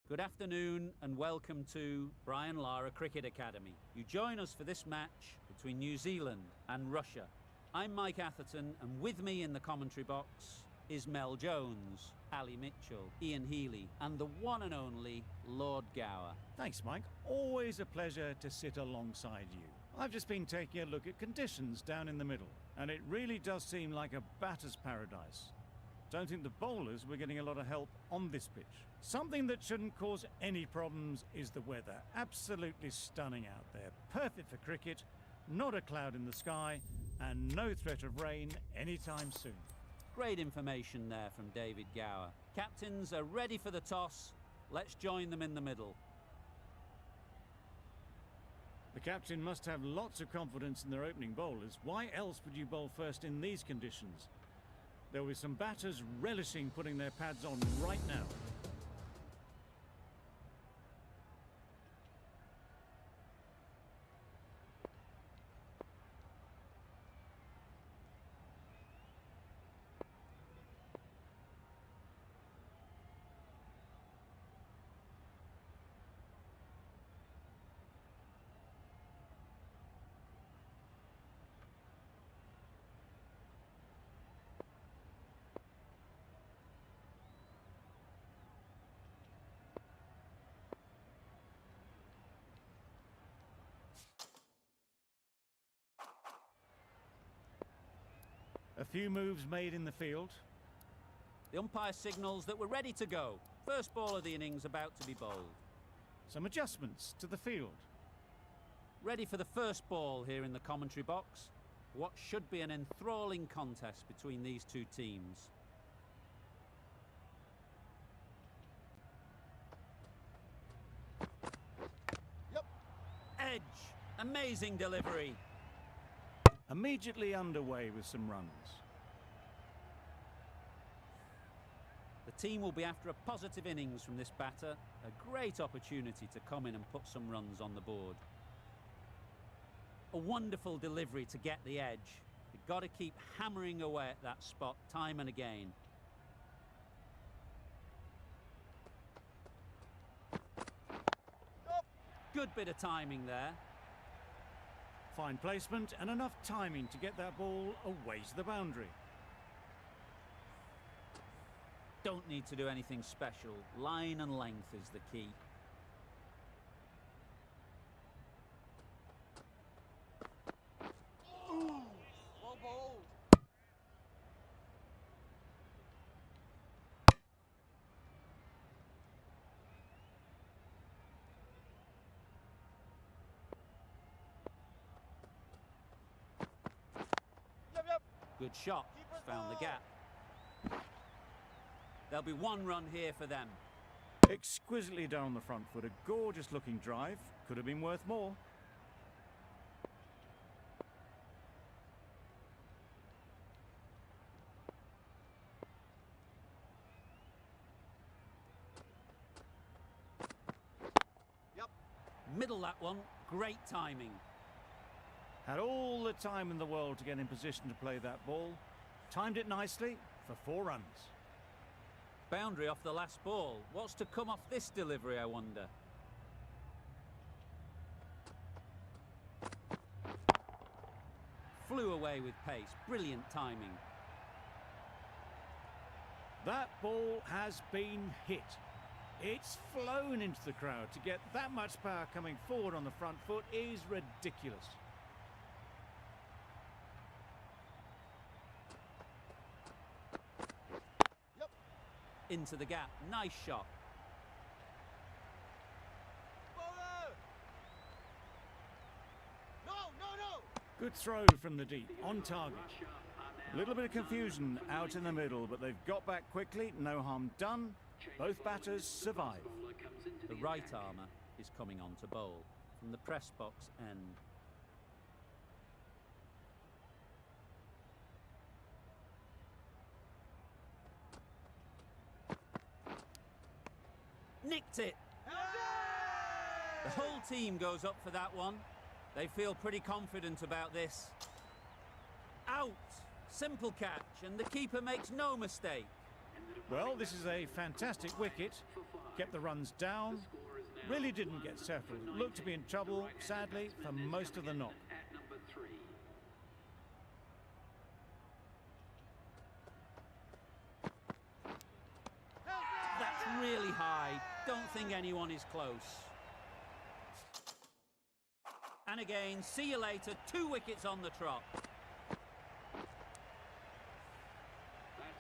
Good afternoon and welcome to Brian Lara Cricket Academy. You join us for this match between New Zealand and Russia. I'm Mike Atherton, and with me in the commentary box is Mel Jones, Ali Mitchell, Ian Healy and the one and only Lord Gower. Thanks, Mike. Always a pleasure to sit alongside you. I've just been taking a look at conditions down in the middle, and it really does seem like a batter's paradise. Don't think the bowlers were getting a lot of help on this pitch. Something that shouldn't cause any problems is the weather. Absolutely stunning out there. Perfect for cricket, not a cloud in the sky, and no threat of rain anytime soon. Great information there from David Gower. Captains are ready for the toss. Let's join them in the middle. The captain must have lots of confidence in their opening bowlers. Why else would you bowl first in these conditions? There will be some batters relishing putting their pads on right now. A few moves made in the field. The umpire signals that we're ready to go. First ball of the innings about to be bowled. Some adjustments to the field. Ready for the first ball here in the commentary box. What should be an enthralling contest between these two teams. Yep. Edge. Amazing delivery. Immediately underway with some runs. The team will be after a positive innings from this batter. A great opportunity to come in and put some runs on the board. A wonderful delivery to get the edge. You've got to keep hammering away at that spot time and again. Good bit of timing there. Fine placement and enough timing to get that ball away to the boundary. Don't need to do anything special. Line and length is the key. Ooh, well bowled. Yep. Good shot. He's found the gap. There'll be one run here for them. Exquisitely done on the front foot. A gorgeous looking drive. Could have been worth more. Yep. Middle that one. Great timing. Had all the time in the world to get in position to play that ball. Timed it nicely for 4 runs. Boundary off the last ball. What's to come off this delivery, I wonder? Flew away with pace. Brilliant timing. That ball has been hit. It's flown into the crowd. To get that much power coming forward on the front foot is ridiculous. Into the gap. Nice shot. Bowler! No! Good throw from the deep, on target. A little bit of confusion out in the middle, but they've got back quickly. No harm done. Both batters survive. The right armour is coming on to bowl from the press box end. Nicked it. The whole team goes up for that one. They feel pretty confident about this. Out. Simple catch, and the keeper makes no mistake. Well, this is a fantastic wicket. Kept the runs down, really didn't get settled. Looked to be in trouble, sadly, for most of the knock. That's really high. Don't think anyone is close. And again, see you later. 2 wickets on the trot.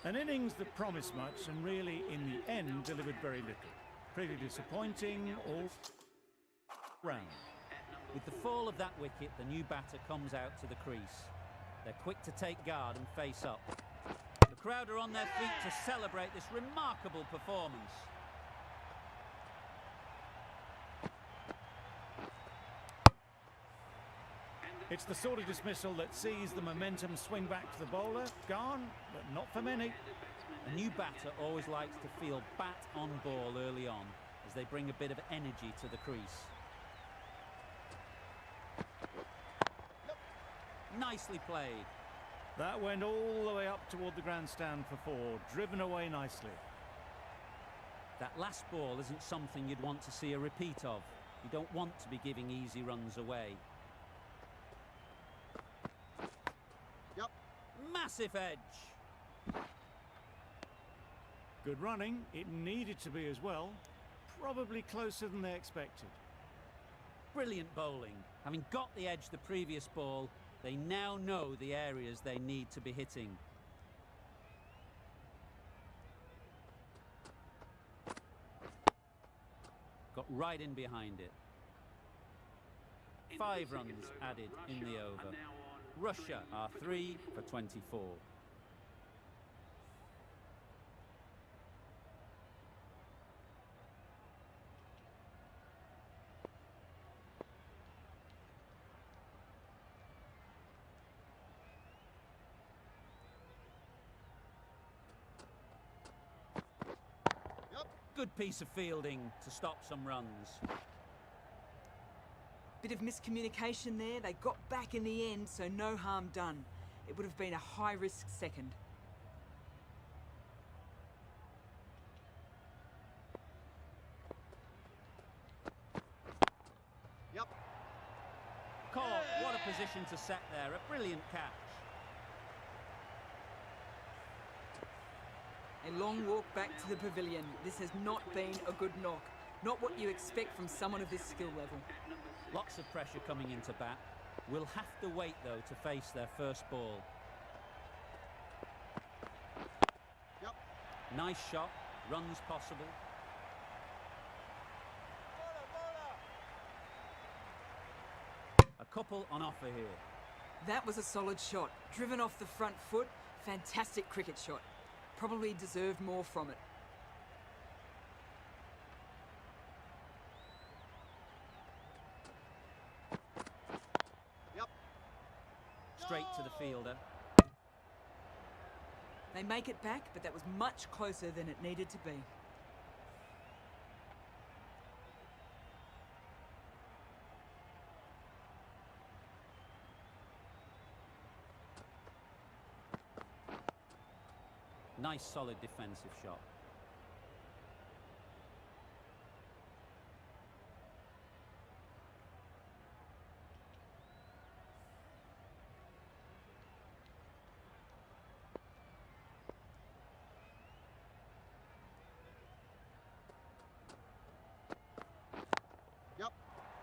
An innings that promised much and really, in the end, delivered very little. Pretty disappointing all round. With the fall of that wicket, the new batter comes out to the crease. They're quick to take guard and face up. The crowd are on their feet to celebrate this remarkable performance. It's the sort of dismissal that sees the momentum swing back to the bowler. Gone, but not for many. A new batter always likes to feel bat on ball early on as they bring a bit of energy to the crease. Nicely played. That went all the way up toward the grandstand for 4, driven away nicely. That last ball isn't something you'd want to see a repeat of. You don't want to be giving easy runs away. Yep. Massive edge. Good running. It needed to be as well. Probably closer than they expected. Brilliant bowling. Having got the edge the previous ball, they now know the areas they need to be hitting. Got right in behind it. 5 runs added in the over. Russia are 3 for 24. Good piece of fielding to stop some runs. Bit of miscommunication there. They got back in the end, so no harm done. It would have been a high-risk second. Yep. Caught. What a position to set there. A brilliant catch. A long walk back to the pavilion. This has not been a good knock. Not what you expect from someone of this skill level. Lots of pressure coming into bat. We'll have to wait, though, to face their first ball. Yep. Nice shot. Runs possible. A couple on offer here. That was a solid shot. Driven off the front foot. Fantastic cricket shot. Probably deserved more from it. Yep. Straight to the fielder. They make it back, but that was much closer than it needed to be. Nice solid defensive shot. Yep.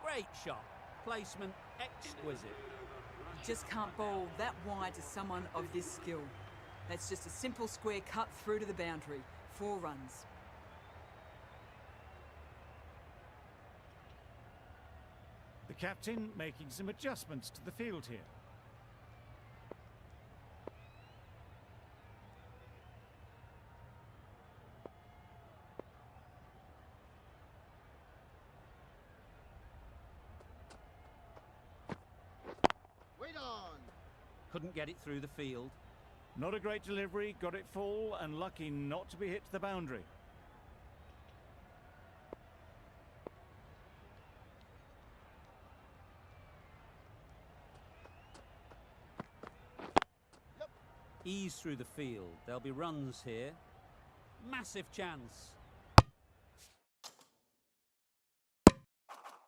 Great shot. Placement exquisite. You just can't bowl that wide to someone of this skill. That's just a simple square cut through to the boundary. 4 runs. The captain making some adjustments to the field here. Wait on. Couldn't get it through the field. Not a great delivery, got it full and lucky not to be hit to the boundary. Yep. Ease through the field. There'll be runs here. Massive chance.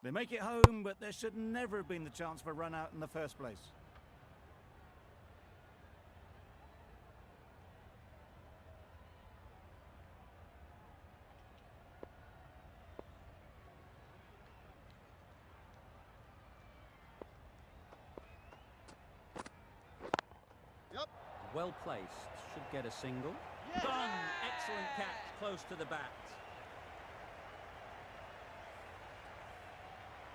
They make it home, but there should never have been the chance for a run out in the first place. Yep. Well placed. Should get a single. Yes. Done! Excellent catch, close to the bat.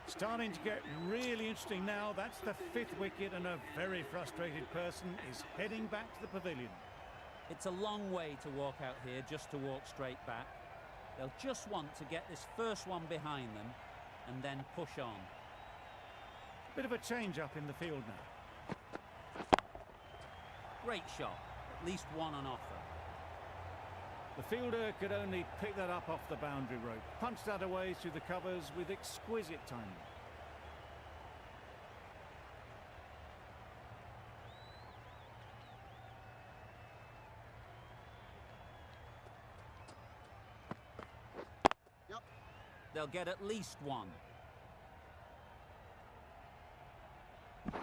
Starting to get really interesting now. That's the 5th wicket, and a very frustrated person is heading back to the pavilion. It's a long way to walk out here just to walk straight back. They'll just want to get this first one behind them and then push on. Bit of a change-up in the field now. Great shot. At least one on offer. The fielder could only pick that up off the boundary rope. Punched that away through the covers with exquisite timing. Yep. They'll get at least one.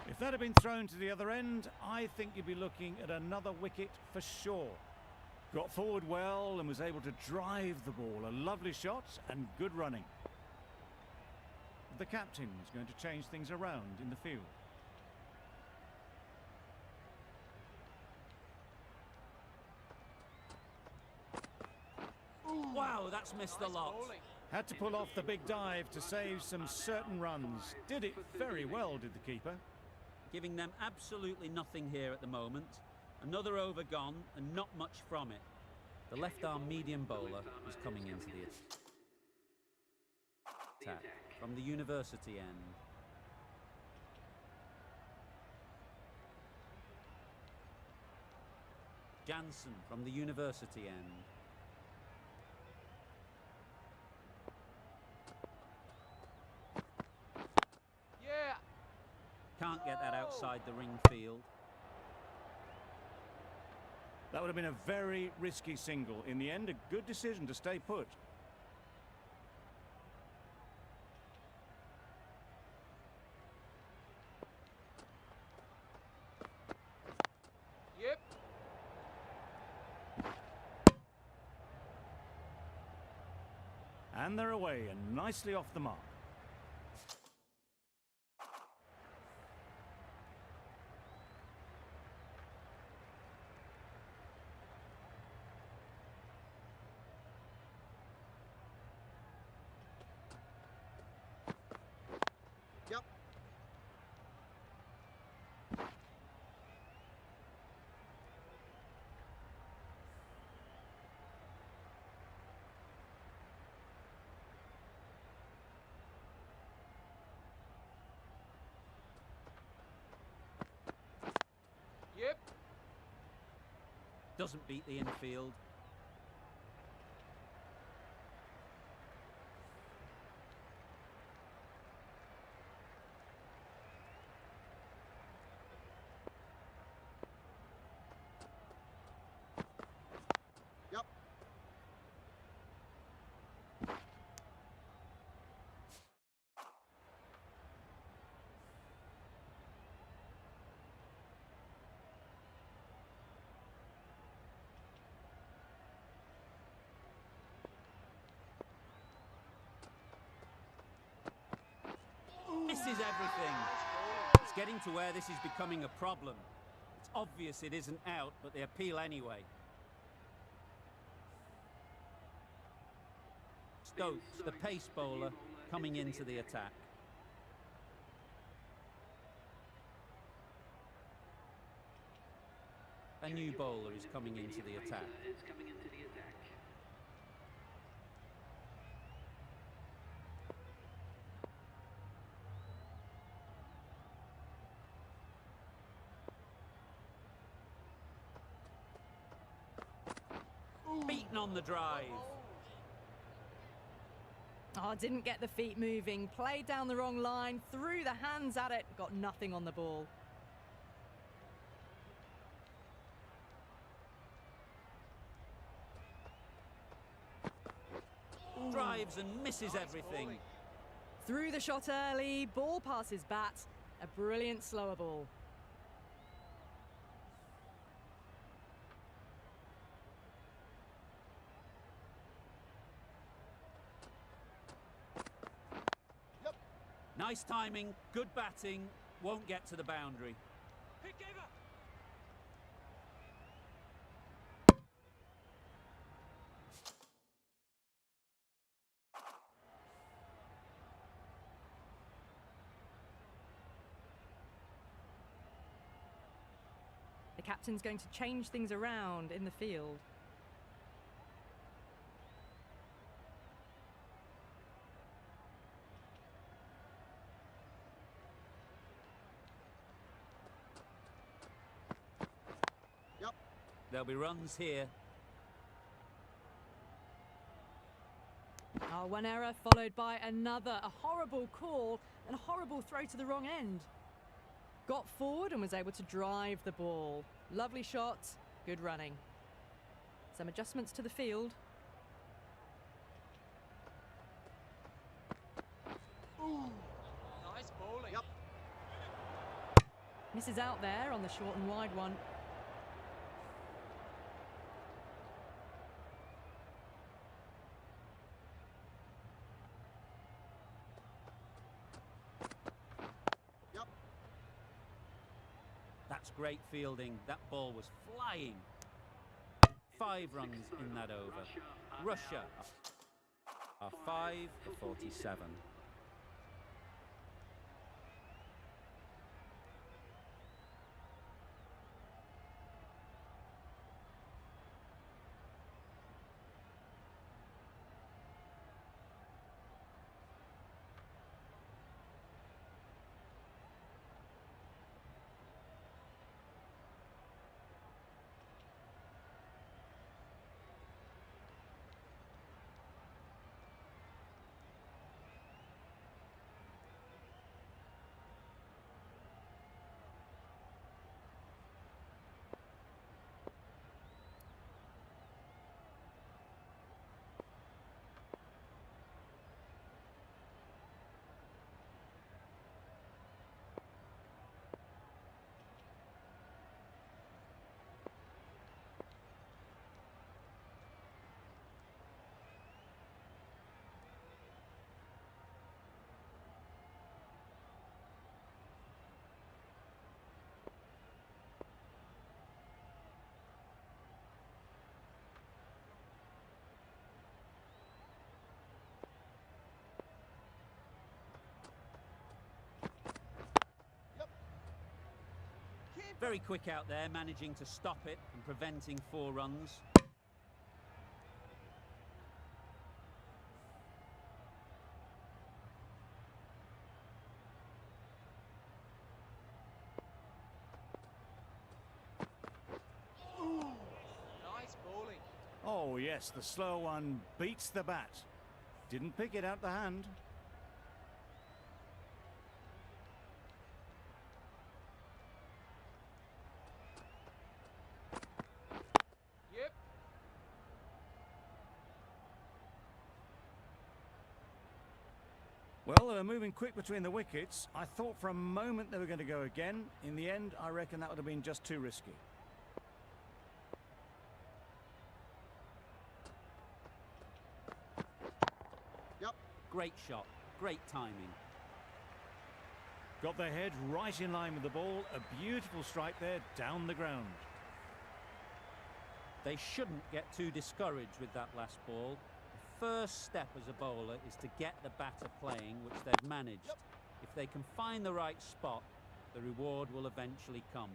If that had been thrown to the other end, I think you'd be looking at another wicket for sure. Got forward well and was able to drive the ball. A lovely shot and good running. The captain is going to change things around in the field. Wow, that's missed the lot. Had to pull off the big dive to save some certain runs. Did it very well, did the keeper. Giving them absolutely nothing here at the moment. Another over gone and not much from it. The left-arm medium bowler is coming into the attack from the university end. Jansen from the university end. Yeah. Can't get that outside the ring field. That would have been a very risky single. In the end, a good decision to stay put. Yep. And they're away and nicely off the mark. Yep. Yep. Doesn't beat the infield. Yep. Misses everything. It's getting to where this is becoming a problem. It's obvious it isn't out, but they appeal anyway. Stokes, the pace bowler, coming into the attack. A new bowler is coming into the attack. Beaten on the drive. Oh, didn't get the feet moving, played down the wrong line, threw the hands at it, got nothing on the ball. Drives and misses everything. Through the shot early, ball passes bat. A brilliant slower ball. Yep. Nice timing, good batting, won't get to the boundary. The captain's going to change things around in the field. Yep. There'll be runs here. Oh, one error followed by another. A horrible call and a horrible throw to the wrong end. Got forward and was able to drive the ball. Lovely shot, good running. Some adjustments to the field. Nice bowling. Yep. Misses out there on the short and wide one. Yep. That's great fielding. That ball was flying. 5 runs in that over. Russia are 5 for 47. Very quick out there, managing to stop it and preventing 4 runs. Nice bowling. Oh yes, the slow one beats the bat. Didn't pick it out the hand. Yep. Well, they were moving quick between the wickets. I thought for a moment they were going to go again. In the end, I reckon that would have been just too risky. Yep. Great shot, great timing. Got their head right in line with the ball. A beautiful strike there down the ground. They shouldn't get too discouraged with that last ball. The first step as a bowler is to get the batter playing, which they've managed. Yep. If they can find the right spot, the reward will eventually come.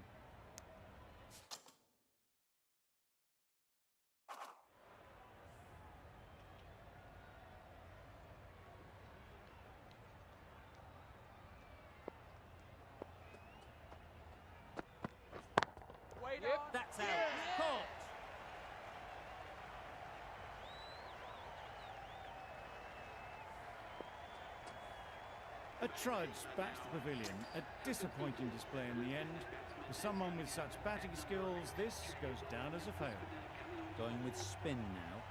Wait Yep. on. That's out. Caught. A trudge back to the pavilion. A disappointing display in the end. For someone with such batting skills, this goes down as a fail. Going with spin now.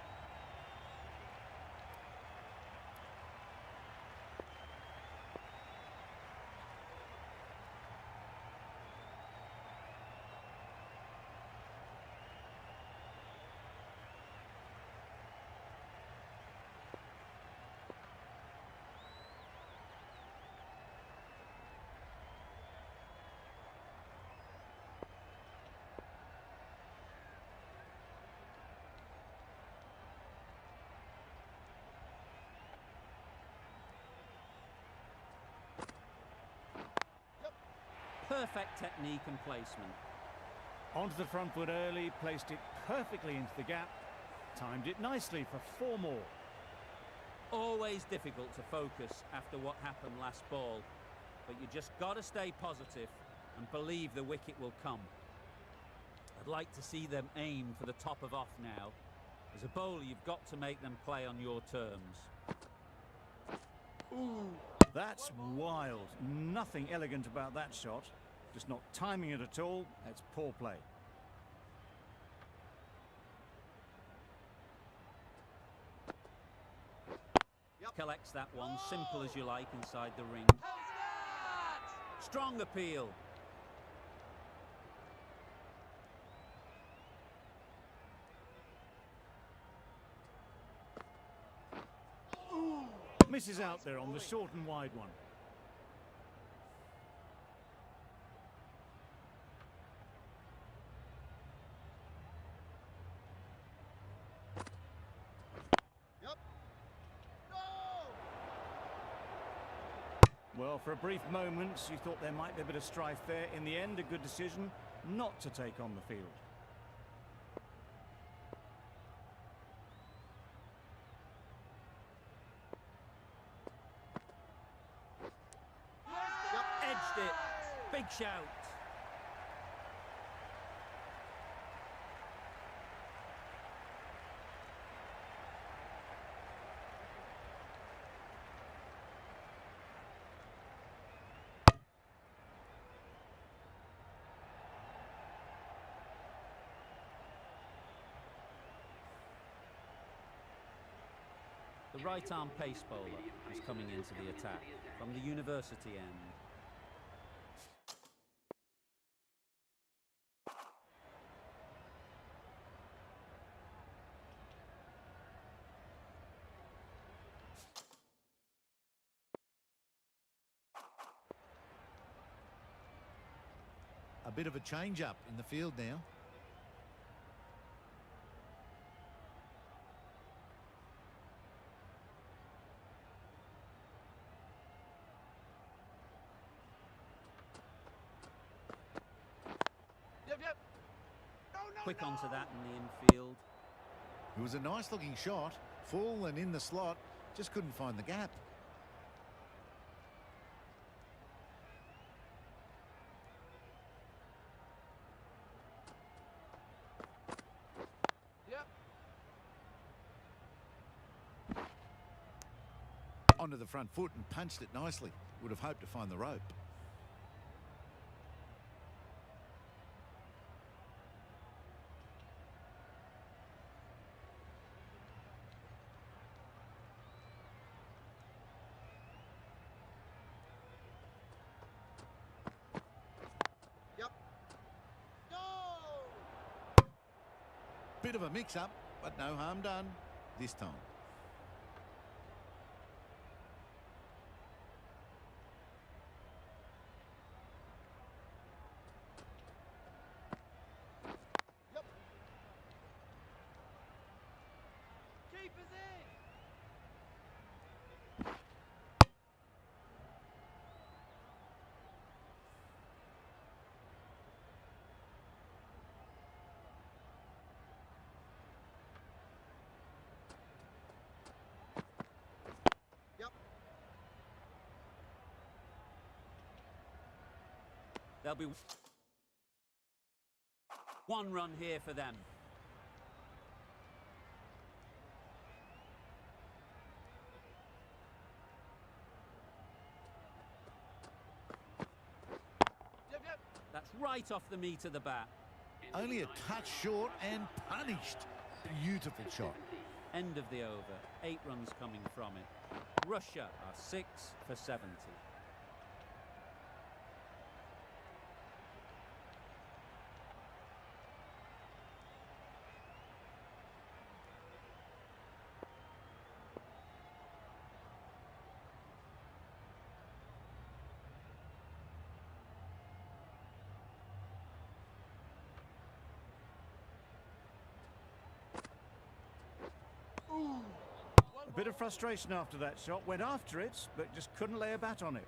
Perfect technique and placement. Onto the front foot early, placed it perfectly into the gap, timed it nicely for 4 more. Always difficult to focus after what happened last ball, but you just got to stay positive and believe the wicket will come. I'd like to see them aim for the top of off now. As a bowler, you've got to make them play on your terms. Ooh, that's wild. Nothing elegant about that shot. Just not timing it at all. That's poor play. Collects that one, simple as you like, inside the ring. How's that? Strong appeal. Misses out there on the short and wide one. Yep. No! Well, for a brief moment, you thought there might be a bit of strife there. In the end, a good decision not to take on the field. Edged it. Big shout. The right-arm pace bowler is coming into the attack from the university end. A bit of a change-up in the field now. Yep, yep. No, no, Quick no. onto that in the infield. It was a nice-looking shot, full and in the slot, just couldn't find the gap. Yep. Onto the front foot and punched it nicely. Would have hoped to find the rope. Yep. No! Bit of a mix-up, but no harm done this time. Yep. Keeper's in. Yep. There'll be one run here for them. Yep, yep. That's right off the meat of the bat. Only a touch short and punished. Beautiful shot. End of the over. 8 runs coming from it. Russia are 6 for 70. A bit of frustration after that shot. Went after it, but just couldn't lay a bat on it.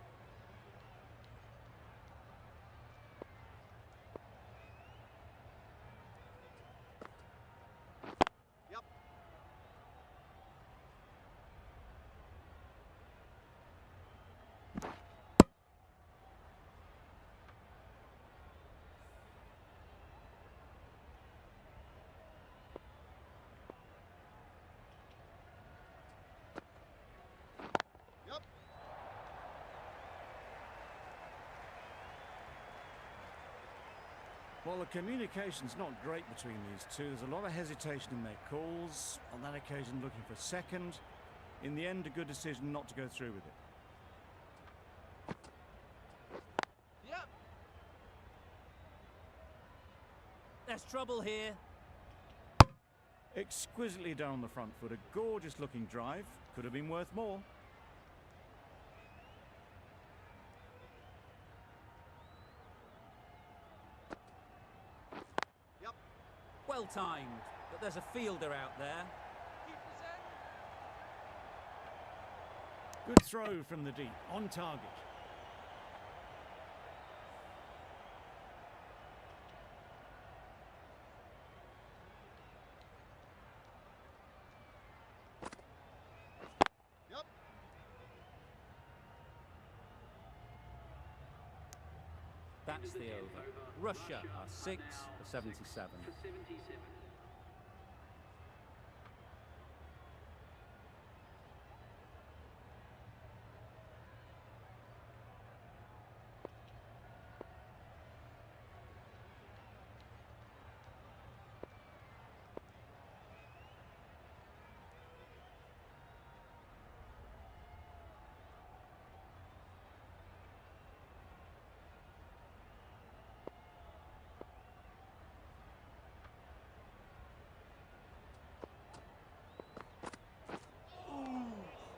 Well, the communication's not great between these two. There's a lot of hesitation in their calls, on that occasion looking for second. In the end, a good decision not to go through with it. Yep. There's trouble here. Exquisitely done on the front foot. A gorgeous looking drive. Could have been worth more. Yep. Well timed, but there's a fielder out there. Keeper's end. Good throw from the deep. On target. Yep. That's the over. Russia are 6 for 77.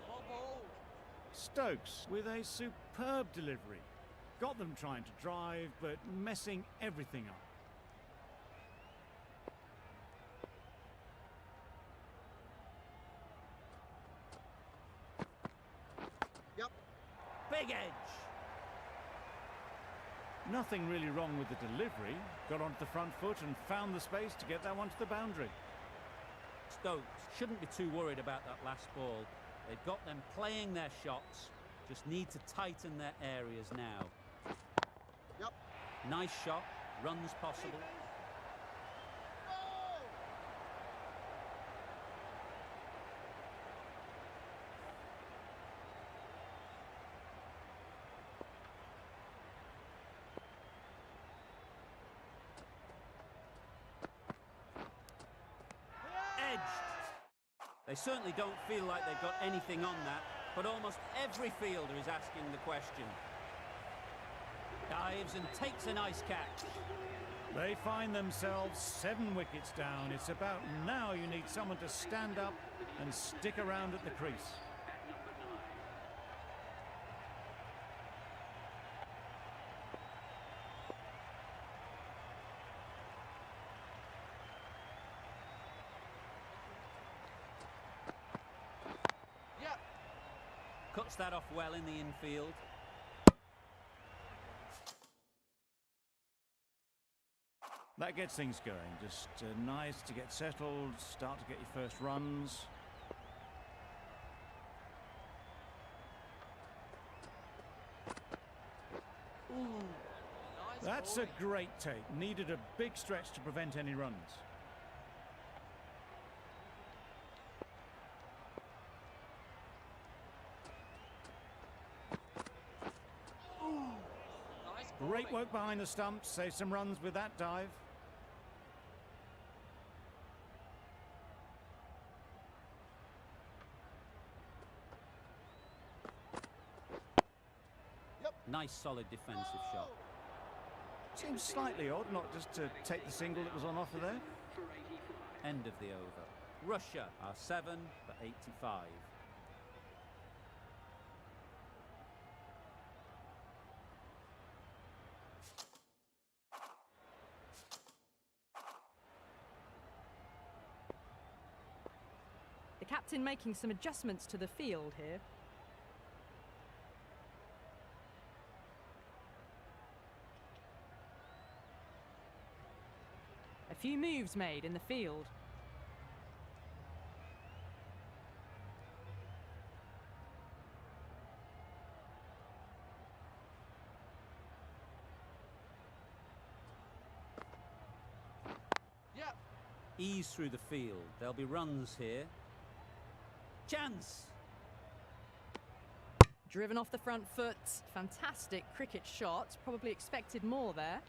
Bobbled. Stokes with a superb delivery. Got them trying to drive, but messing everything up. Yep. Big edge. Nothing really wrong with the delivery. Got onto the front foot and found the space to get that one to the boundary. Stokes shouldn't be too worried about that last ball. They've got them playing their shots, just need to tighten their areas now. Yep. Nice shot, runs possible. Go! Edged. They certainly don't feel like they've got anything on that, but almost every fielder is asking the question. Dives and takes a nice catch. They find themselves 7 wickets down. It's about now you need someone to stand up and stick around at the crease. Yep. Cuts that off well in the infield. That gets things going. Just nice to get settled, start to get your first runs. Nice That's bowling. a great take. Needed a big stretch to prevent any runs. Nice Great bowling. work behind the stumps. Save some runs with that dive. Yep. Nice solid defensive shot. Seems slightly odd not just to take the single that was on offer there. End of the over. Russia are 7 for 85. The captain making some adjustments to the field here. A few moves made in the field. Yep. Ease through the field. There'll be runs here. Chance! Driven off the front foot. Fantastic cricket shot. Probably expected more there.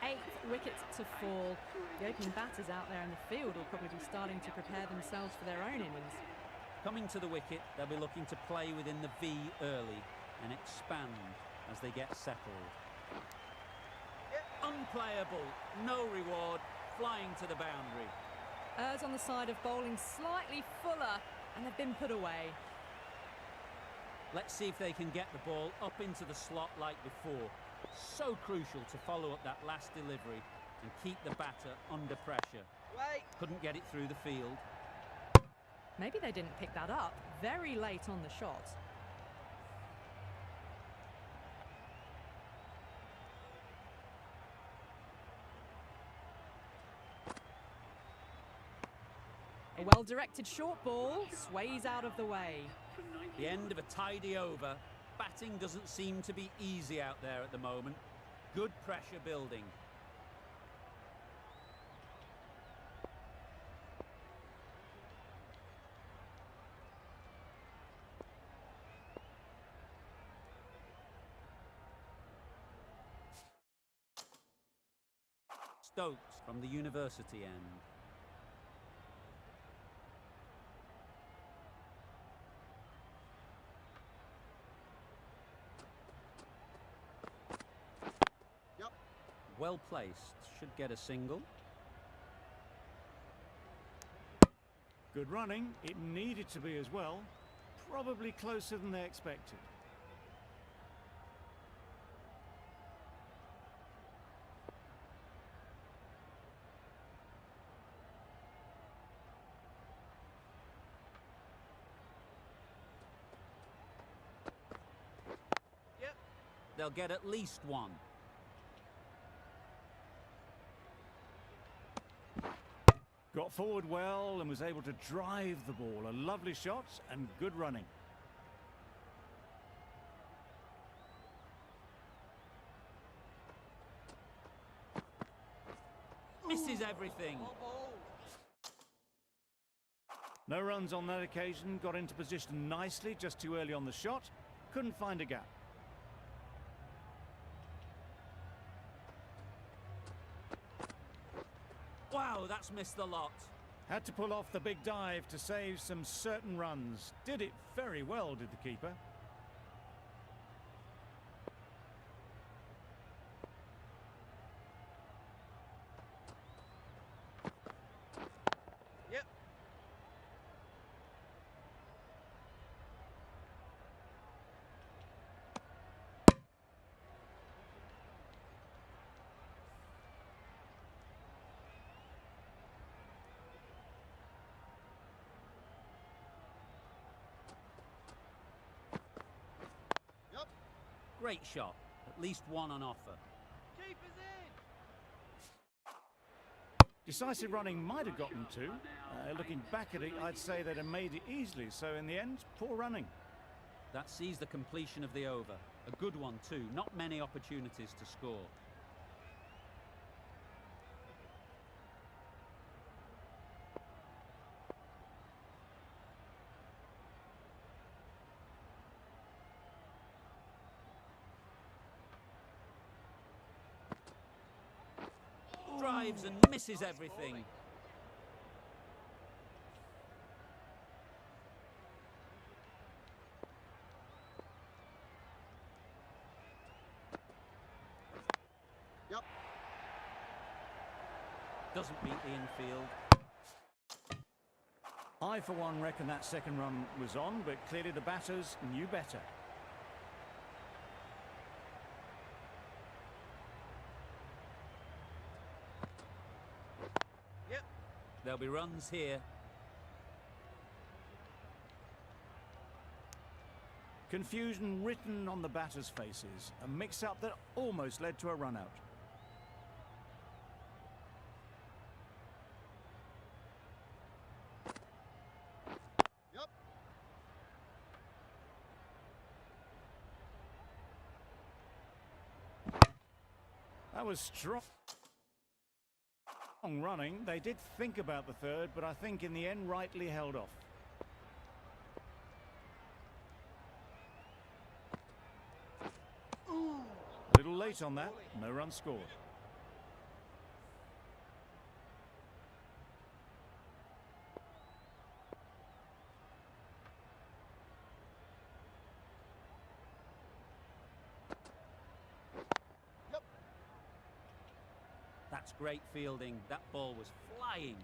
eighth wicket to fall. The opening batters out there in the field will probably be starting to prepare themselves for their own innings. Coming to the wicket, they'll be looking to play within the V early and expand as they get settled. Unplayable, no reward, flying to the boundary. Errs on the side of bowling slightly fuller, and they've been put away. Let's see if they can get the ball up into the slot like before. So crucial to follow up that last delivery and keep the batter under pressure. Wait. Couldn't get it through the field. Maybe they didn't pick that up very late on the shot. A well-directed short ball sways out of the way. The end of a tidy over. Batting doesn't seem to be easy out there at the moment. Good pressure building. Stokes from the university end. Yep. Well placed, should get a single. Good running. It needed to be as well. Probably closer than they expected. Yep. They'll get at least one. Got forward well and was able to drive the ball. A lovely shot and good running. Misses everything. Well bowled. No runs on that occasion. Got into position nicely just too early on the shot. Couldn't find a gap. Wow, that's missed the lot. Had to pull off the big dive to save some certain runs. Did it very well, did the keeper. Yep. Yep. Great shot. At least one on offer. Keeper's in. Decisive running might have gotten two. Looking back at it, I'd say they'd have made it easily. So in the end, poor running. That sees the completion of the over. A good one too. Not many opportunities to score. Drives and misses everything. Yep. Doesn't beat the infield. I, for one, reckon that second run was on, but clearly the batters knew better. Yep. There'll be runs here. Confusion written on the batters' faces. A mix-up that almost led to a run-out. Yep. That was strong running. They did think about the third, but I think in the end rightly held off. A little late on that. No run scored. That's great fielding. That ball was flying.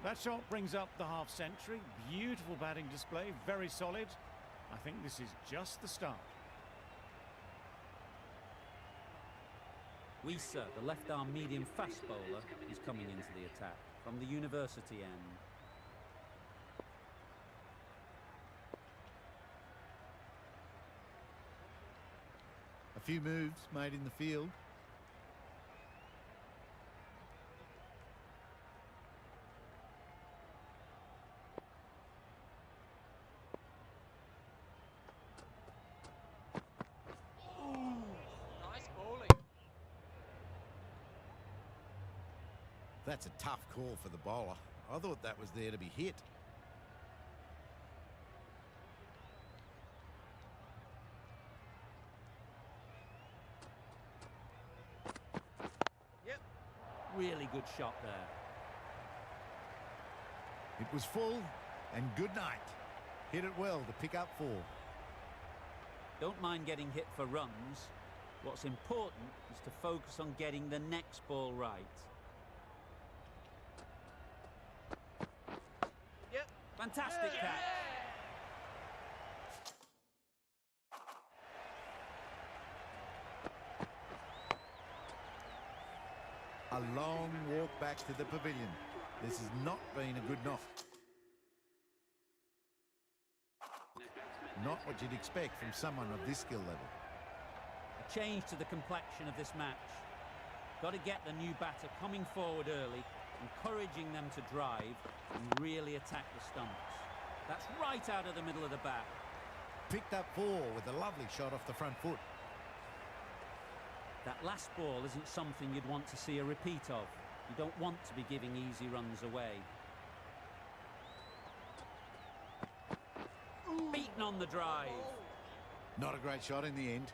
That shot brings up the half century. Beautiful batting display, very solid. I think this is just the start. Wc, the left-arm medium fast bowler, is coming into the attack from the university end. A few moves made in the field. Nice bowling. That's a tough call for the bowler. I thought that was there to be hit. Yep. Really good shot there. It was full, and good night. Hit it well to pick up 4. Don't mind getting hit for runs. What's important is to focus on getting the next ball right. Yep. Fantastic catch. A long walk back to the pavilion. This has not been a good knock. Not what you'd expect from someone of this skill level. A change to the complexion of this match. Got to get the new batter coming forward early, encouraging them to drive and really attack the stumps. That's right out of the middle of the bat. Picked up 4 with a lovely shot off the front foot. That last ball isn't something you'd want to see a repeat of. You don't want to be giving easy runs away. Beaten on the drive. Not a great shot in the end.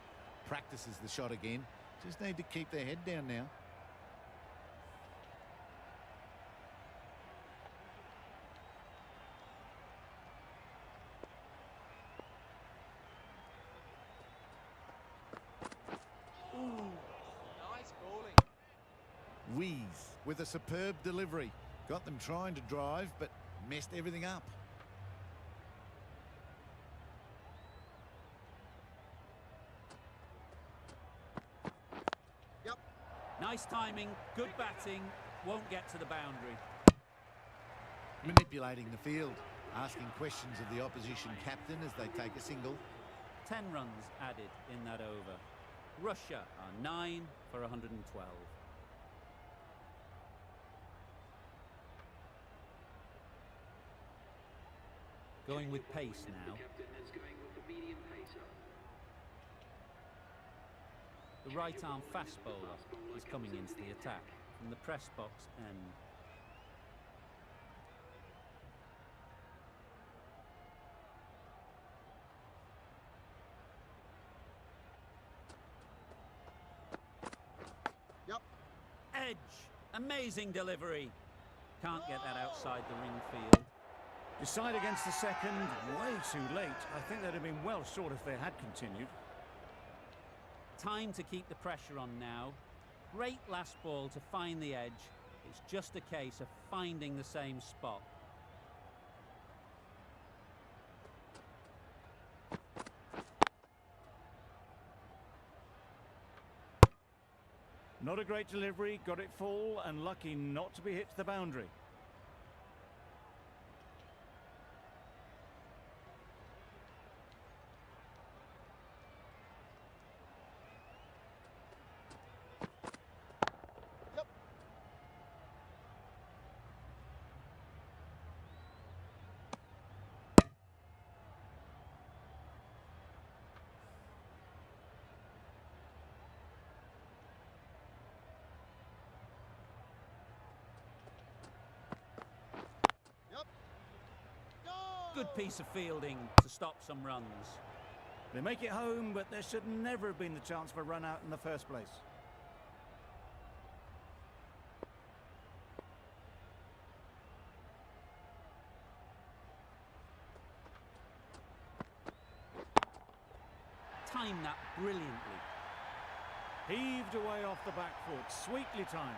Practices the shot again. Just need to keep their head down now. Nice bowling. Wheeze with a superb delivery. Got them trying to drive, but messed everything up. Yep. Nice timing, good batting, won't get to the boundary. Manipulating the field, asking questions of the opposition captain as they take a single. 10 runs added in that over. Russia are 9 for 112. Going with pace now. The right-arm fast bowler is coming into the attack from the press box end. Yep. Edge, amazing delivery. Can't get that outside the ring field. Decide against the second, way too late. I think they'd have been well short if they had continued. Time to keep the pressure on now. Great last ball to find the edge. It's just a case of finding the same spot. Not a great delivery, got it full and lucky not to be hit to the boundary. Yep. Yep. Go! Good piece of fielding to stop some runs. They make it home, but there should never have been the chance for a run out in the first place. Timed that brilliantly. Heaved away off the back foot, sweetly timed.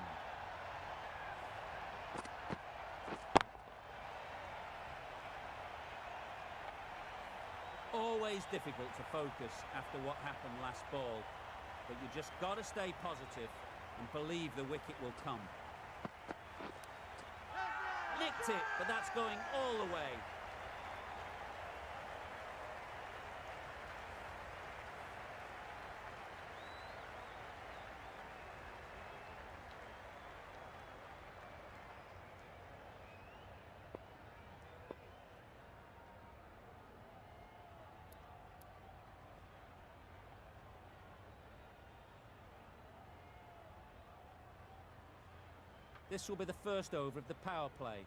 Always difficult to focus after what happened last ball, but you just got to stay positive and believe the wicket will come. Nicked it, but that's going all the way. This will be the first over of the power play.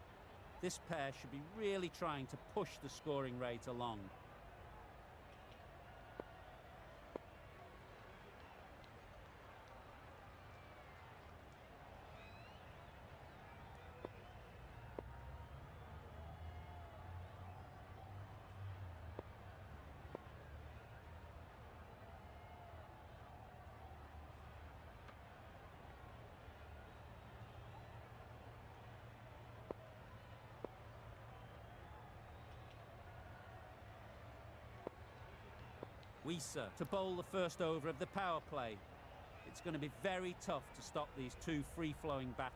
This pair should be really trying to push the scoring rate along. Wc to bowl the first over of the power play. It's going to be very tough to stop these two free-flowing batters.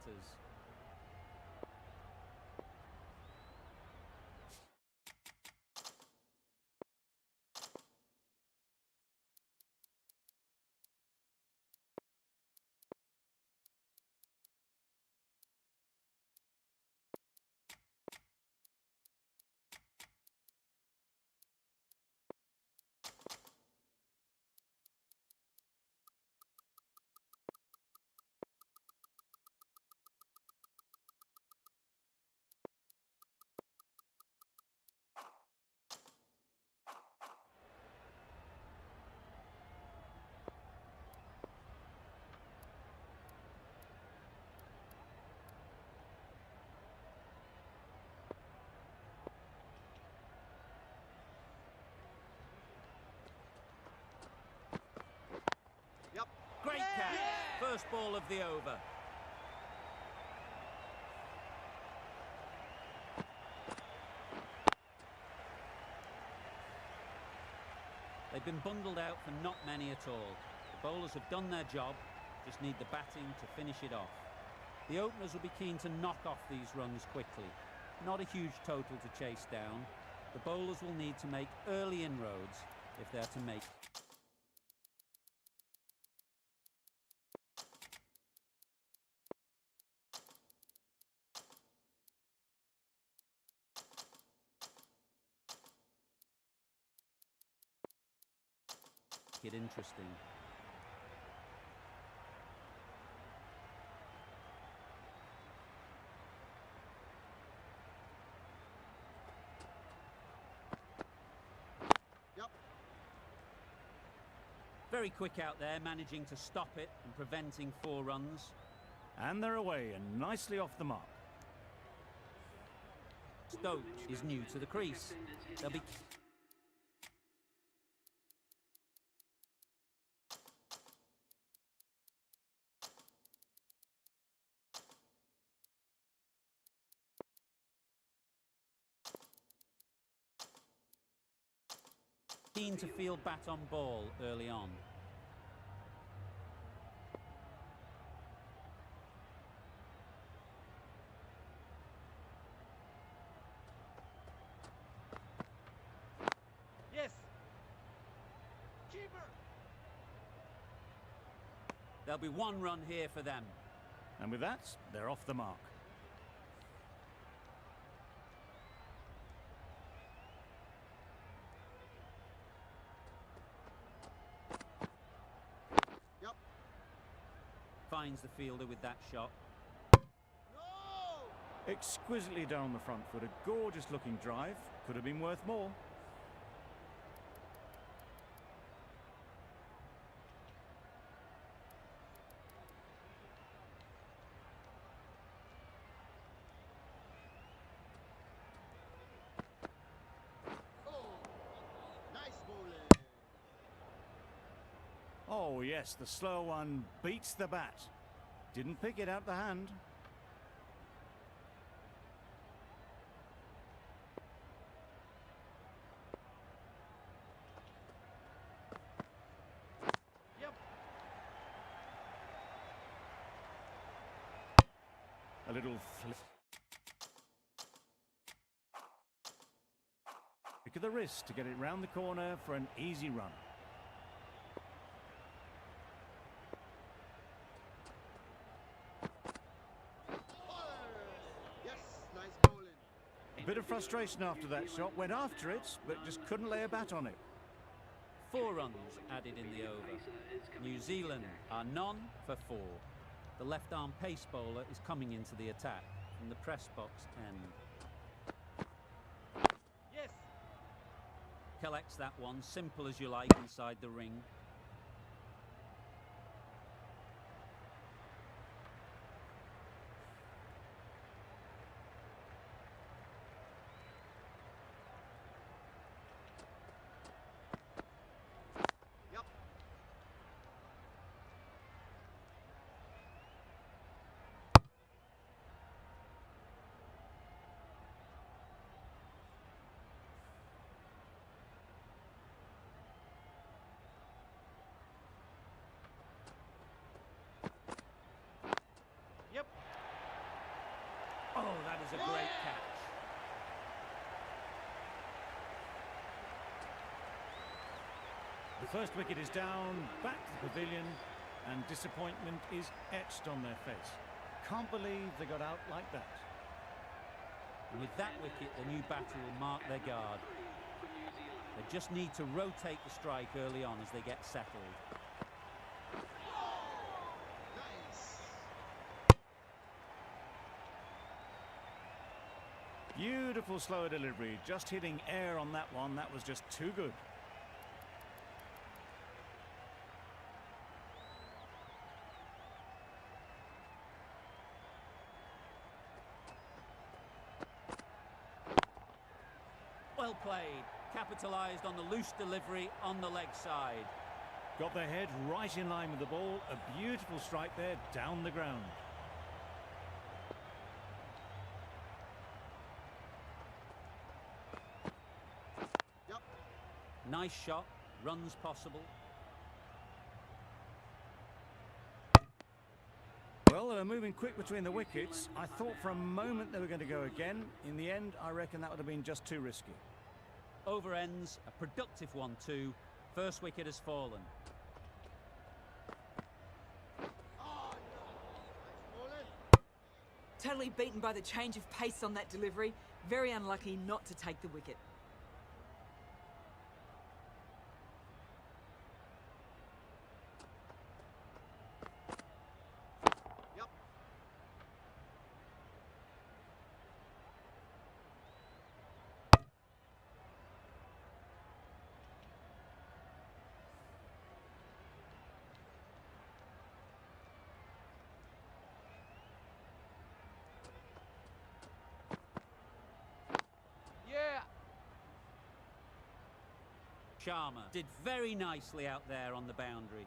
Yep. Great catch. First ball of the over. They've been bundled out for not many at all. The bowlers have done their job, just need the batting to finish it off. The openers will be keen to knock off these runs quickly. Not a huge total to chase down. The bowlers will need to make early inroads if they're to make it interesting. Yep. Very quick out there, managing to stop it and preventing 4 runs. And they're away and nicely off the mark. Stokes is new to the crease. They'll be keen to field bat on ball early on. Yes. Keeper. There'll be 1 run here for them. And with that, they're off the mark. Yep. Finds the fielder with that shot. No! Exquisitely done on the front foot. A gorgeous looking drive. Could have been worth more. Oh, nice bowling. Oh yes, the slow one beats the bat. Didn't pick it out the hand. Yep. A little flip. Pick of the wrist to get it round the corner for an easy run. Yes, nice bowling. A bit of frustration after that shot. Went after it, but just couldn't lay a bat on it. 4 runs added in the over. New Zealand are none for 4. The left-arm pace bowler is coming into the attack from the press box end. Yes. Collects that one, simple as you like, inside the ring. Yep. Yep. Oh, that is a great catch. The first wicket is down, back to the pavilion, and disappointment is etched on their face. Can't believe they got out like that. And with that wicket, the new batter will mark their guard. They just need to rotate the strike early on as they get settled. Nice. Beautiful slower delivery, just hitting air on that one. That was just too good. Well played. Capitalised on the loose delivery on the leg side. Got their head right in line with the ball. A beautiful strike there down the ground. Yep. Nice shot. Runs possible. Well, they were moving quick between the wickets. I thought for a moment they were going to go again. In the end, I reckon that would have been just too risky. Over ends. A productive 1-2. First wicket has fallen. Oh, no. Nice bowling. Totally beaten by the change of pace on that delivery. Very unlucky not to take the wicket. Yep. Yeah. Sharma did very nicely out there on the boundary.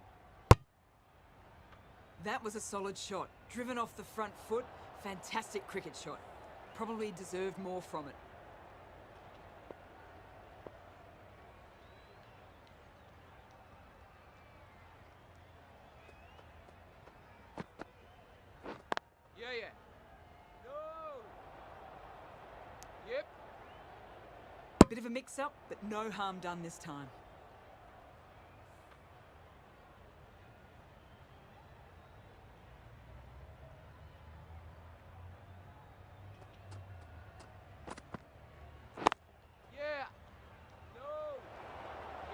That was a solid shot. Driven off the front foot. Fantastic cricket shot. Probably deserved more from it. Yeah, yeah. No. Yep. Bit of a mix-up, but no harm done this time. Yeah. No.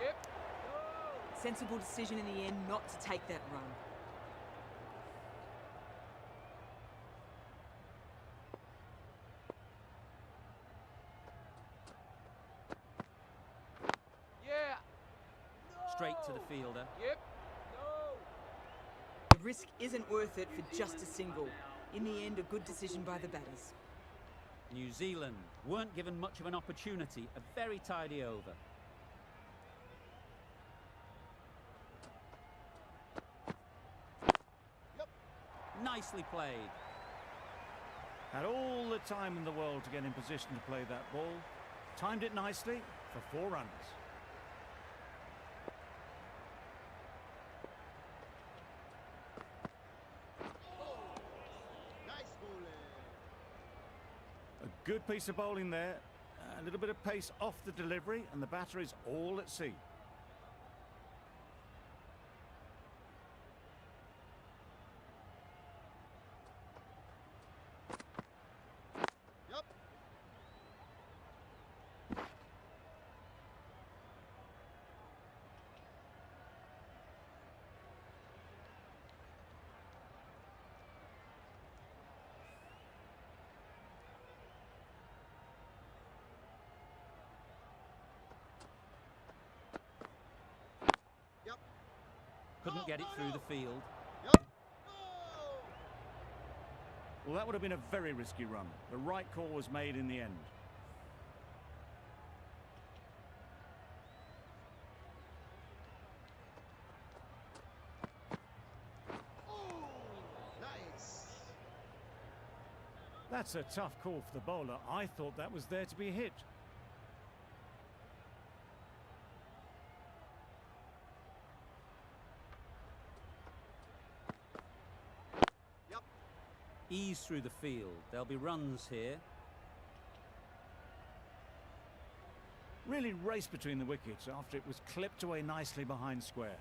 Yep. No. Sensible decision in the end not to take that run. Yeah. Straight to the fielder. Yep. No. The risk isn't worth it for just a single. In the end, a good decision by the batters. New Zealand weren't given much of an opportunity. A very tidy over. Nicely played. Had all the time in the world to get in position to play that ball. Timed it nicely for 4 runs. Nice bowling. A good piece of bowling there. A little bit of pace off the delivery, and the batter is all at sea. Yup. Yup. Couldn't get it through the field. Yup. No. Well, that would have been a very risky run. The right call was made in the end. Oh, nice. That's a tough call for the bowler. I thought that was there to be hit. Yup. Ease through the field. There'll be runs here. Really raced between the wickets after it was clipped away nicely behind square.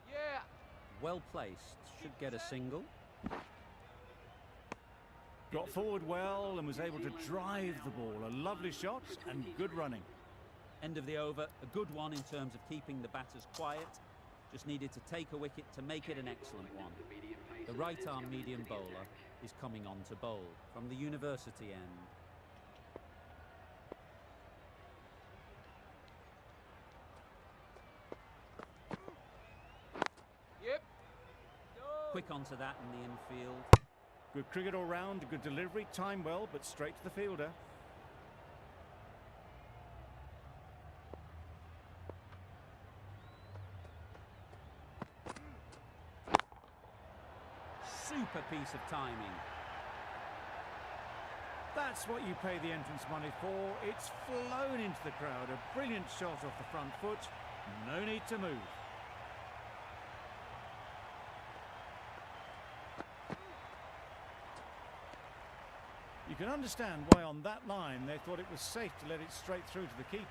Yeah. Well placed. Should get a single. Got forward well and was able to drive the ball. A lovely shot and good running. End of the over. A good one in terms of keeping the batters quiet. Just needed to take a wicket to make it an excellent one. The right-arm medium bowler is coming on to bowl from the university end. Yep. No. Quick onto that in the infield. Good cricket all round, good delivery, time well, but straight to the fielder. Super piece of timing. That's what you pay the entrance money for. It's flown into the crowd. A brilliant shot off the front foot. No need to move. You can understand why on that line they thought it was safe to let it straight through to the keeper.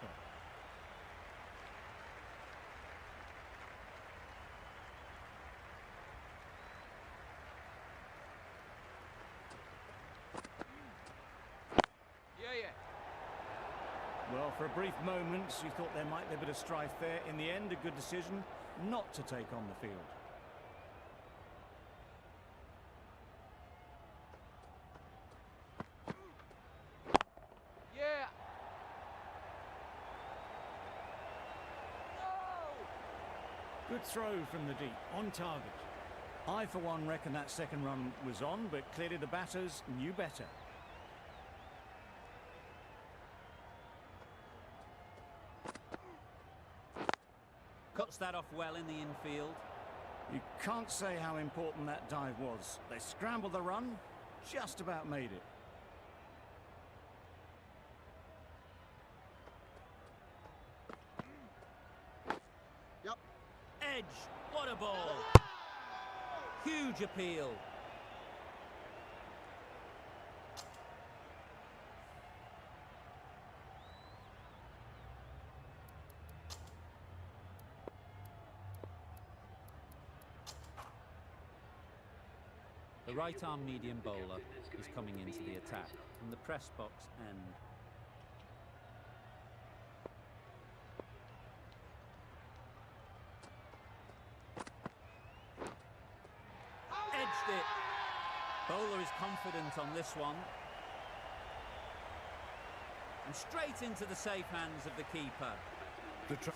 Yeah, yeah. Well, for a brief moment, you thought there might be a bit of strife there. In the end, a good decision not to take on the field. Yeah. No. Good throw from the deep, on target. I, for one, reckon that second run was on, but clearly the batters knew better. Cuts that off well in the infield. You can't say how important that dive was. They scrambled the run, just about made it. Yup. Edge. What a ball. Huge appeal. The right-arm medium bowler is coming into the attack from the press box end. Edged it. Bowler is confident on this one. And straight into the safe hands of the keeper. The trudge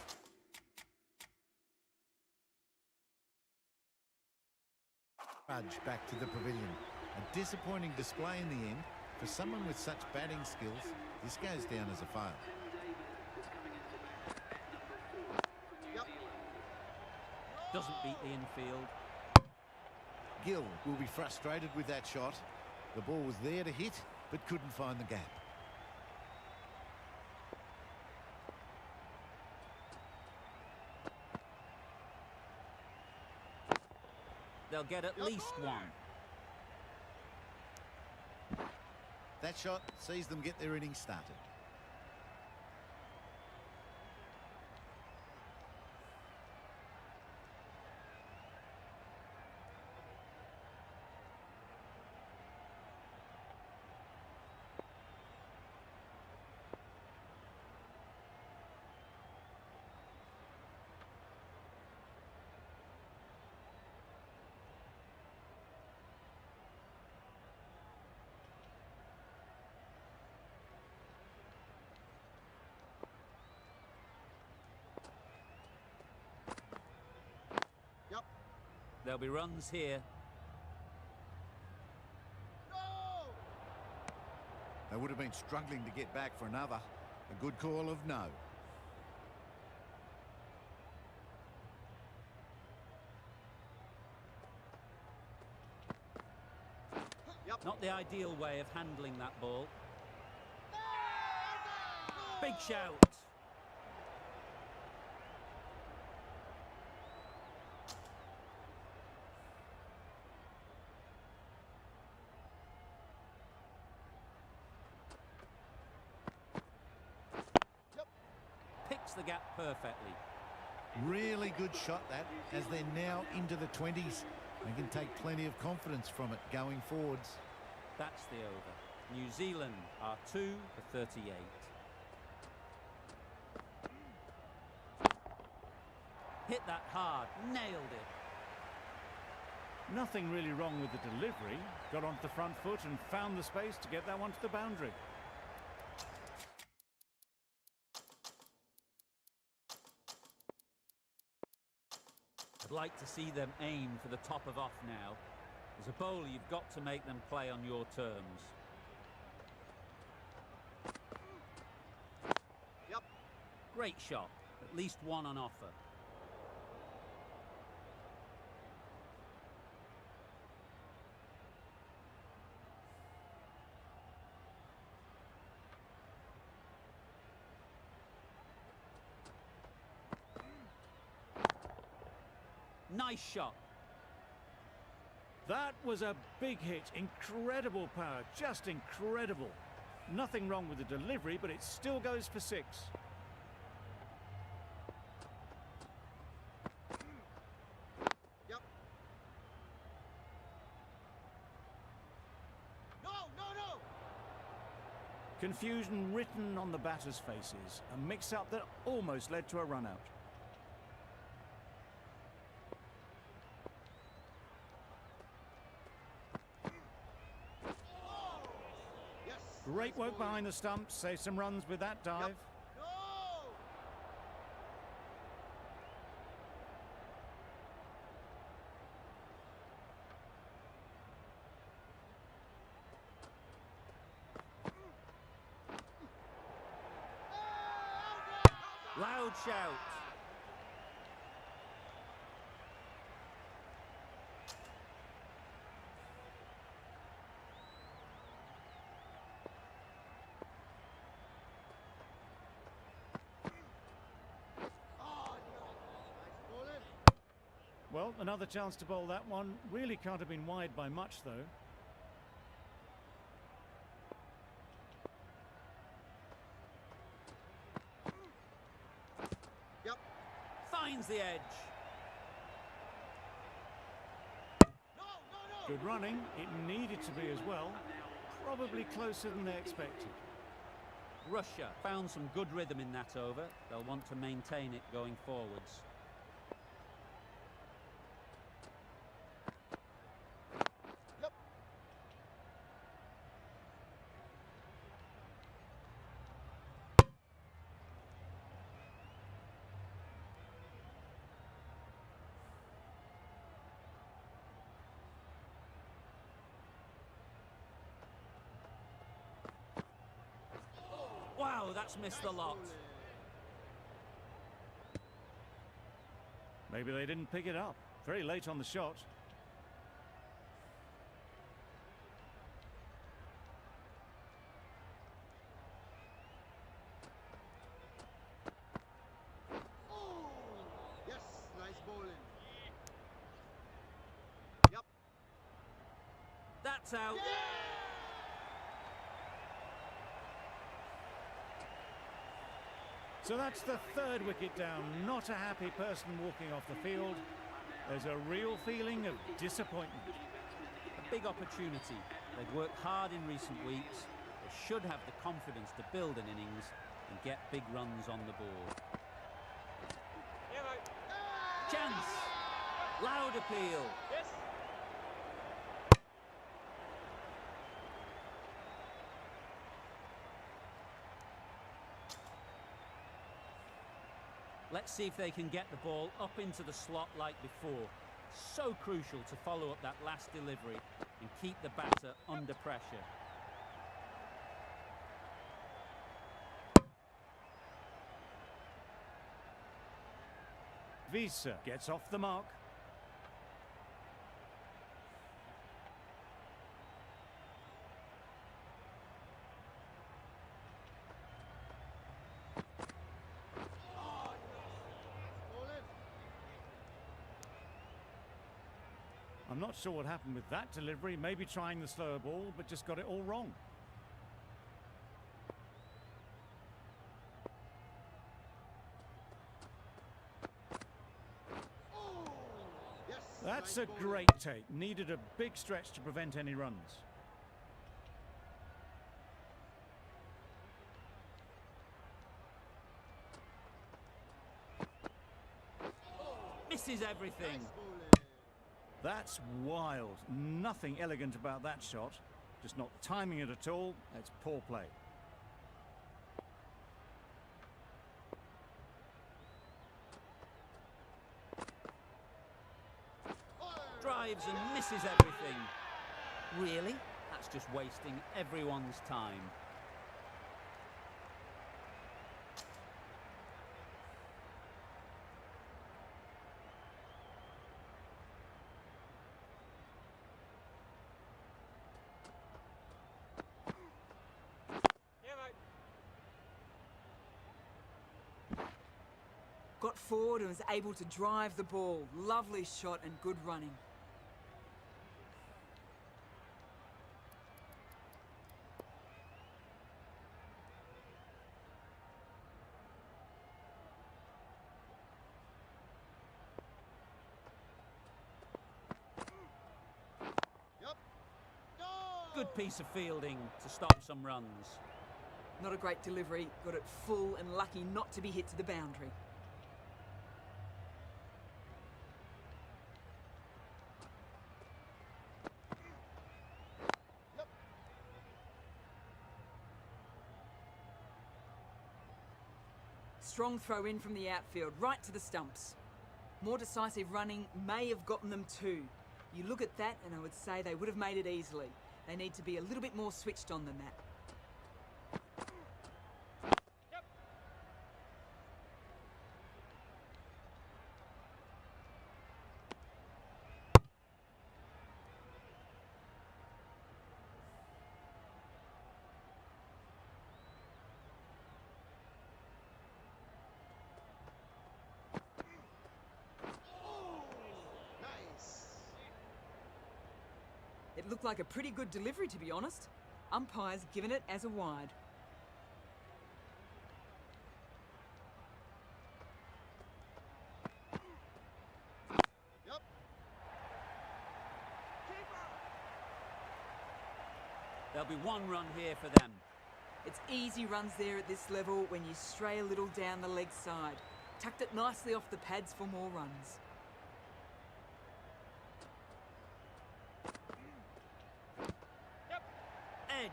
back to the pavilion. A disappointing display in the end. For someone with such batting skills, this goes down as a fail. Yep. Doesn't beat the infield. Gill will be frustrated with that shot. The ball was there to hit, but couldn't find the gap. They'll get at least one. That shot sees them get their innings started. Yep. There'll be runs here. No! They would have been struggling to get back for another. A good call of no. Yep. Not the ideal way of handling that ball. Big shout. Yep. Picks the gap perfectly. Really good shot that, as they're now into the 20s. They can take plenty of confidence from it going forwards. That's the over. New Zealand are 2 for 38. Hit that hard, nailed it. Nothing really wrong with the delivery. Got onto the front foot and found the space to get that one to the boundary. I'd like to see them aim for the top of off now. As a bowler, you've got to make them play on your terms. Yep. Great shot. At least one on offer. Nice shot. That was a big hit. Incredible power. Just incredible. Nothing wrong with the delivery, but it still goes for 6. Yep. No, no, no! Confusion written on the batters' faces. A mix-up that almost led to a run-out. Yes. Great nice work bowling. behind the stumps. Save some runs with that dive. No! Loud shout. Well, another chance to bowl that one. Really can't have been wide by much, though. Yep. Finds the edge. No, no, no! Good running. It needed to be as well. Probably closer than they expected. Russia found some good rhythm in that over. They'll want to maintain it going forwards. Yep. Wow, that's missed the lot. Maybe they didn't pick it up. Very late on the shot. Oh! Yes, nice bowling. Yep. That's out. So that's the third wicket down. Not a happy person walking off the field. There's a real feeling of disappointment. A big opportunity. They've worked hard in recent weeks. They should have the confidence to build an innings and get big runs on the board. Yeah, mate. Chance! Loud appeal. Yes. Let's see if they can get the ball up into the slot like before. So crucial to follow up that last delivery and keep the batter under pressure. Wc gets off the mark. Bowling. I'm not sure what happened with that delivery. Maybe trying the slower ball, but just got it all wrong. Oh! Yes. That's nice a bowling. great take. Needed a big stretch to prevent any runs. Misses everything. Nice bowling. That's wild. Nothing elegant about that shot. Just not timing it at all. It's poor play. Drives and misses everything. Really? That's just wasting everyone's time. Yeah, mate. Got forward and was able to drive the ball. Lovely shot and good running. Yep. No! Good piece of fielding to stop some runs. Not a great delivery. Got it full and lucky not to be hit to the boundary. Yep. Strong throw in from the outfield, right to the stumps. More decisive running may have gotten them too. You look at that and I would say they would have made it easily. They need to be a little bit more switched on than that. Yep. Nice. It looked like a pretty good delivery, to be honest. Umpire's given it as a wide. Yep. There'll be one run here for them. It's easy runs there at this level when you stray a little down the leg side. Tucked it nicely off the pads for more runs. Edge,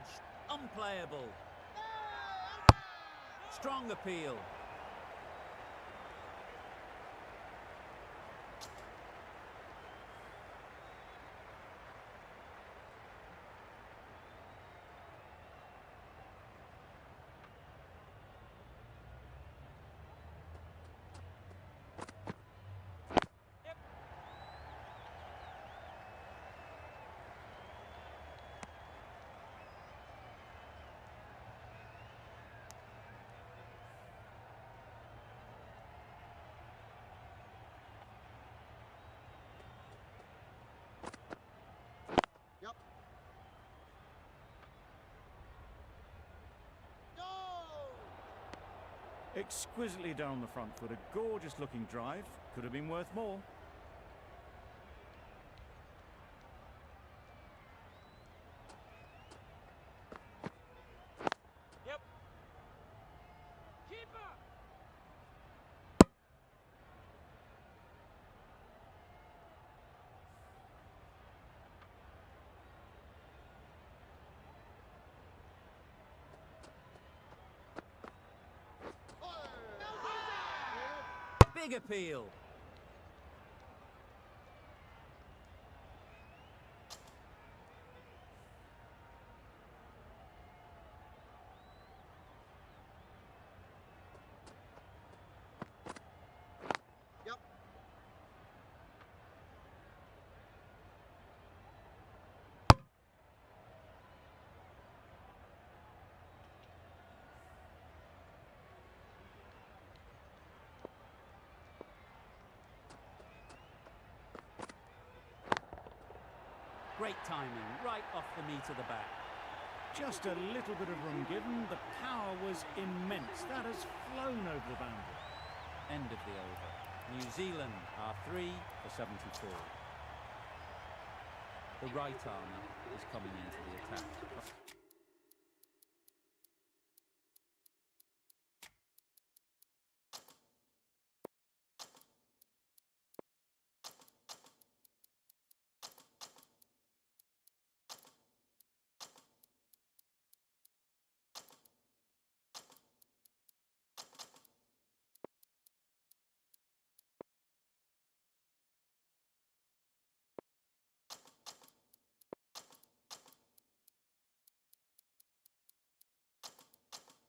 unplayable. Strong appeal. Exquisitely done on the front foot. A gorgeous looking drive. Could have been worth more. Yep. Keeper. Big appeal. Yep. Great timing, right off the meat of the bat. Just a little bit of room given. The power was immense. That has flown over the boundary. End of the over. New Zealand are 3 for 74. The right armour is coming into the attack.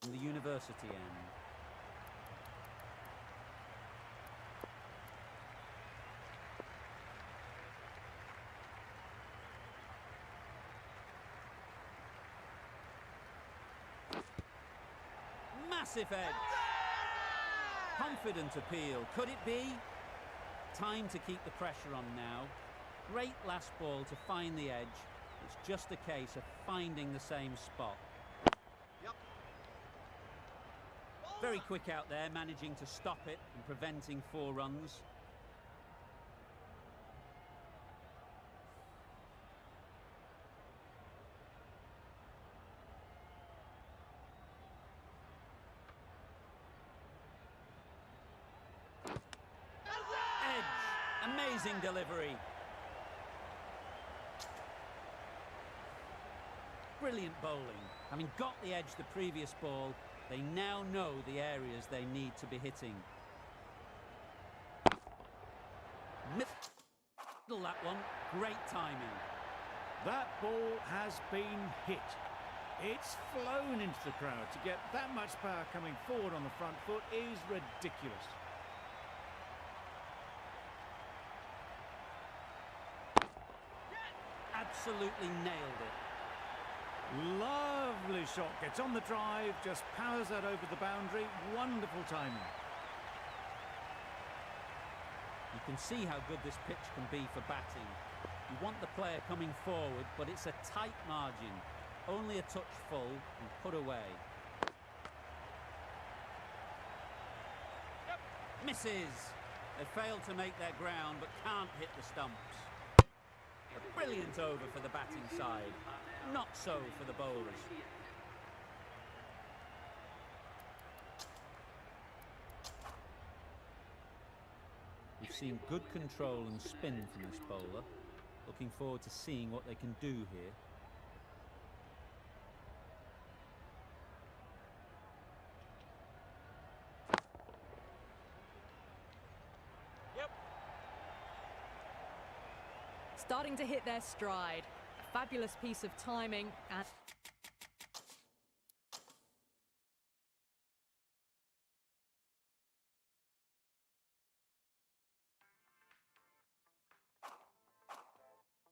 From the university end. Massive edge. Confident appeal. Could it be? Time to keep the pressure on now. Great last ball to find the edge. It's just a case of finding the same spot. Yep. Very quick out there, managing to stop it and preventing 4 runs. Edge. Amazing delivery. Brilliant bowling. Having got the edge the previous ball, they now know the areas they need to be hitting. Middle that one. Great timing. That ball has been hit. It's flown into the crowd. To get that much power coming forward on the front foot is ridiculous. Absolutely nailed it. Lovely shot. Gets on the drive, just powers that over the boundary. Wonderful timing. You can see how good this pitch can be for batting. You want the player coming forward, but it's a tight margin. Only a touch full and put away. Yep. Misses. They failed to make their ground, but can't hit the stumps. A brilliant over for the batting side. Not so for the bowlers. We've seen good control and spin from this bowler. Looking forward to seeing what they can do here. Yep. Starting to hit their stride. A fabulous piece of timing and